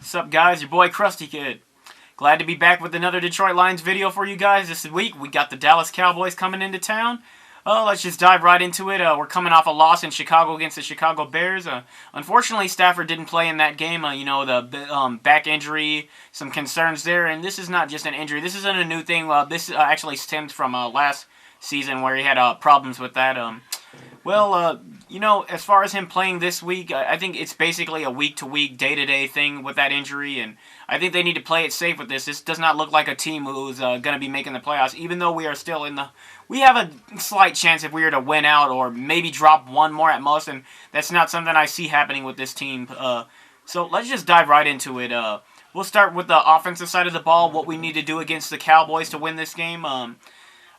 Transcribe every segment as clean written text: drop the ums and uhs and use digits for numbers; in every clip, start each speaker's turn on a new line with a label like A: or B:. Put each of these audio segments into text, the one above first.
A: What's up, guys? Your boy Krusty Kid. Glad to be back with another Detroit Lions video for you guys this week. We got the Dallas Cowboys coming into town. Let's just dive right into it. We're coming off a loss in Chicago against the Chicago Bears. Unfortunately, Stafford didn't play in that game. The back injury, some concerns there. And this is not just an injury. This isn't a new thing. This actually stemmed from last season where he had problems with that. As far as him playing this week, I think it's basically a week-to-week, day-to-day thing with that injury, and I think they need to play it safe with this. This does not look like a team who's going to be making the playoffs, even though we are still in the... We have a slight chance if we were to win out or maybe drop one more at most, and that's not something I see happening with this team. So let's just dive right into it. We'll start with the offensive side of the ball, what we need to do against the Cowboys to win this game.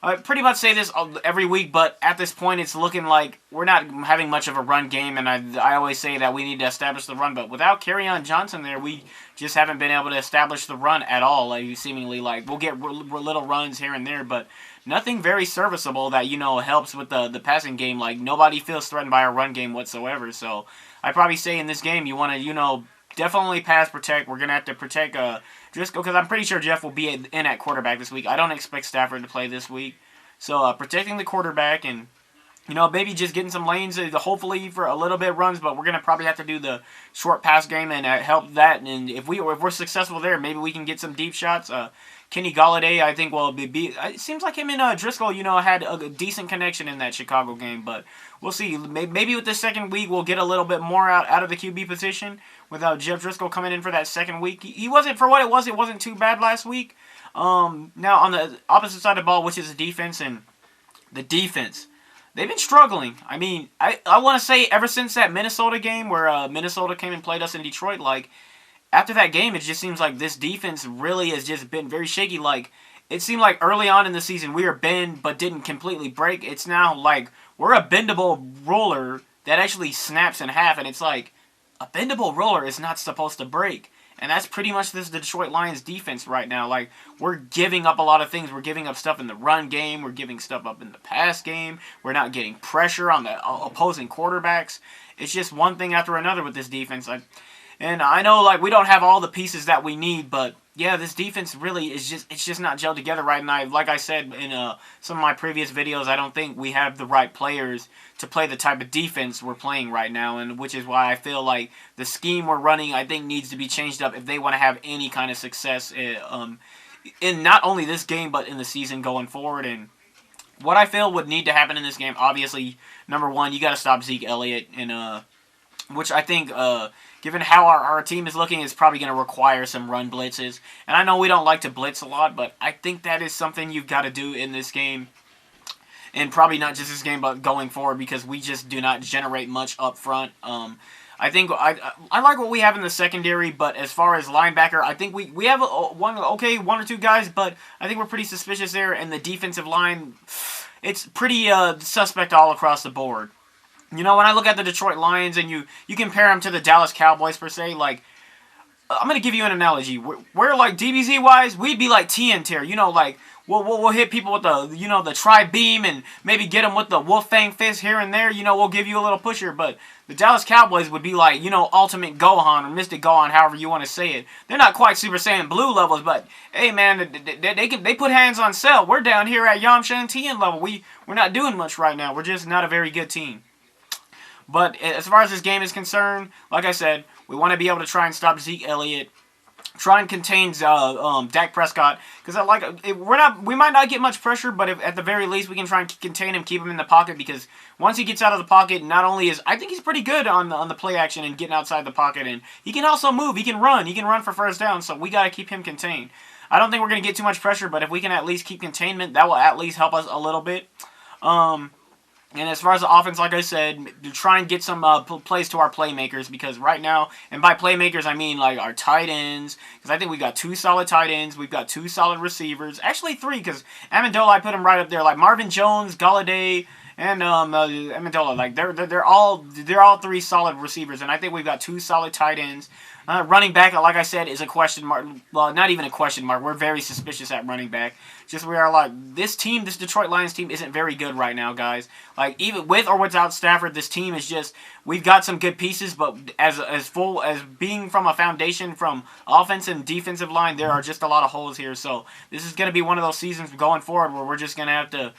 A: I pretty much say this every week, but at this point it's looking like we're not having much of a run game, and I always say that we need to establish the run, but without Kerryon Johnson there, we just haven't been able to establish the run at all. Seemingly, we'll get little runs here and there, but nothing very serviceable that, helps with the passing game. Nobody feels threatened by our run game whatsoever, so I probably say in this game you want to, definitely pass protect. We're going to have to protect Driscoll, because I'm pretty sure Jeff will be in at quarterback this week. I don't expect Stafford to play this week. So protecting the quarterback and, maybe just getting some lanes, hopefully for a little bit of runs, but we're going to probably have to do the short pass game and help that. And if we're successful there, maybe we can get some deep shots. Kenny Golladay, I think, will be... It seems like him and Driscoll, had a decent connection in that Chicago game, but we'll see. Maybe with the second week, we'll get a little bit more out of the QB position without Jeff Driscoll coming in for that second week. He wasn't, for what it wasn't too bad last week. Now, on the opposite side of the ball, which is the defense, they've been struggling. I mean, I want to say ever since that Minnesota game where Minnesota came and played us in Detroit, after that game, it just seems like this defense really has just been very shaky. It seemed like early on in the season we were bend but didn't completely break. It's now like we're a bendable roller that actually snaps in half, and it's like a bendable roller is not supposed to break. And that's pretty much this Detroit Lions defense right now. We're giving up a lot of things. We're giving up stuff in the run game. We're giving stuff up in the pass game. We're not getting pressure on the opposing quarterbacks. It's just one thing after another with this defense. And I know, we don't have all the pieces that we need, but yeah, this defense really is just not gelled together right now. Like I said in some of my previous videos, I don't think we have the right players to play the type of defense we're playing right now, and which is why I feel like the scheme we're running, I think, needs to be changed up if they want to have any kind of success in not only this game, but in the season going forward. And what I feel would need to happen in this game, obviously, number one, you got to stop Zeke Elliott, and which I think, given how our team is looking, is probably going to require some run blitzes. And I know we don't like to blitz a lot, but I think that is something you've got to do in this game. And probably not just this game, but going forward, because we just do not generate much up front. I think I like what we have in the secondary, but as far as linebacker, I think we have one or two guys, but I think we're pretty suspicious there. And the defensive line, it's pretty suspect all across the board. When I look at the Detroit Lions and you compare them to the Dallas Cowboys per se, I'm going to give you an analogy. We're like DBZ-wise, we'd be like T and Tier. We'll hit people with the tri-beam and maybe get them with the wolf fang fist here and there. We'll give you a little pusher. But the Dallas Cowboys would be like, Ultimate Gohan or Mystic Gohan, however you want to say it. They're not quite Super Saiyan Blue levels, but hey, man, they put hands on Cell. We're down here at Yamcha and Tien level. We're not doing much right now. We're just not a very good team. But as far as this game is concerned, like I said, we want to be able to try and stop Zeke Elliott, try and contain Dak Prescott, because we might not get much pressure, but at the very least we can try and contain him, keep him in the pocket, because once he gets out of the pocket, not only I think he's pretty good on the play action and getting outside the pocket, and he can also move, he can run for first down, so we got to keep him contained. I don't think we're going to get too much pressure, but if we can at least keep containment, that will at least help us a little bit. And as far as the offense, like I said, to try and get some plays to our playmakers, because right now, and by playmakers I mean our tight ends, because I think we've got 2 solid tight ends, we've got 2 solid receivers, actually 3, because Amendola, I put him right up there, Marvin Jones, Golladay, and Amendola, they're all 3 solid receivers, and I think we've got 2 solid tight ends. Running back, like I said, is a question mark. Well, not even a question mark. We're very suspicious at running back. Just we are like, this team, this Detroit Lions team isn't very good right now, guys. Like, even with or without Stafford, this team is just, we've got some good pieces, but as full as being from a foundation from offense and defensive line, there are just a lot of holes here. So this is going to be one of those seasons going forward where we're just going to have to,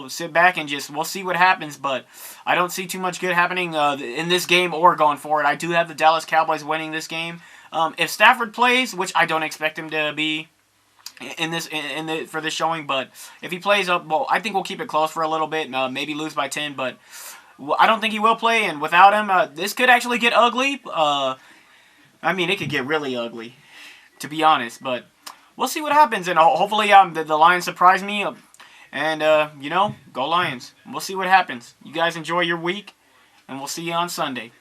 A: sit back and we'll see what happens. But I don't see too much good happening in this game or going forward. I do have the Dallas Cowboys winning this game. If Stafford plays, which I don't expect him to be for this showing, but if he plays up, well, I think we'll keep it close for a little bit, maybe lose by 10, but I don't think he will play, and without him, this could actually get ugly. It could get really ugly, to be honest, but we'll see what happens, and hopefully the Lions surprise me, and, go Lions. We'll see what happens. You guys enjoy your week, and we'll see you on Sunday.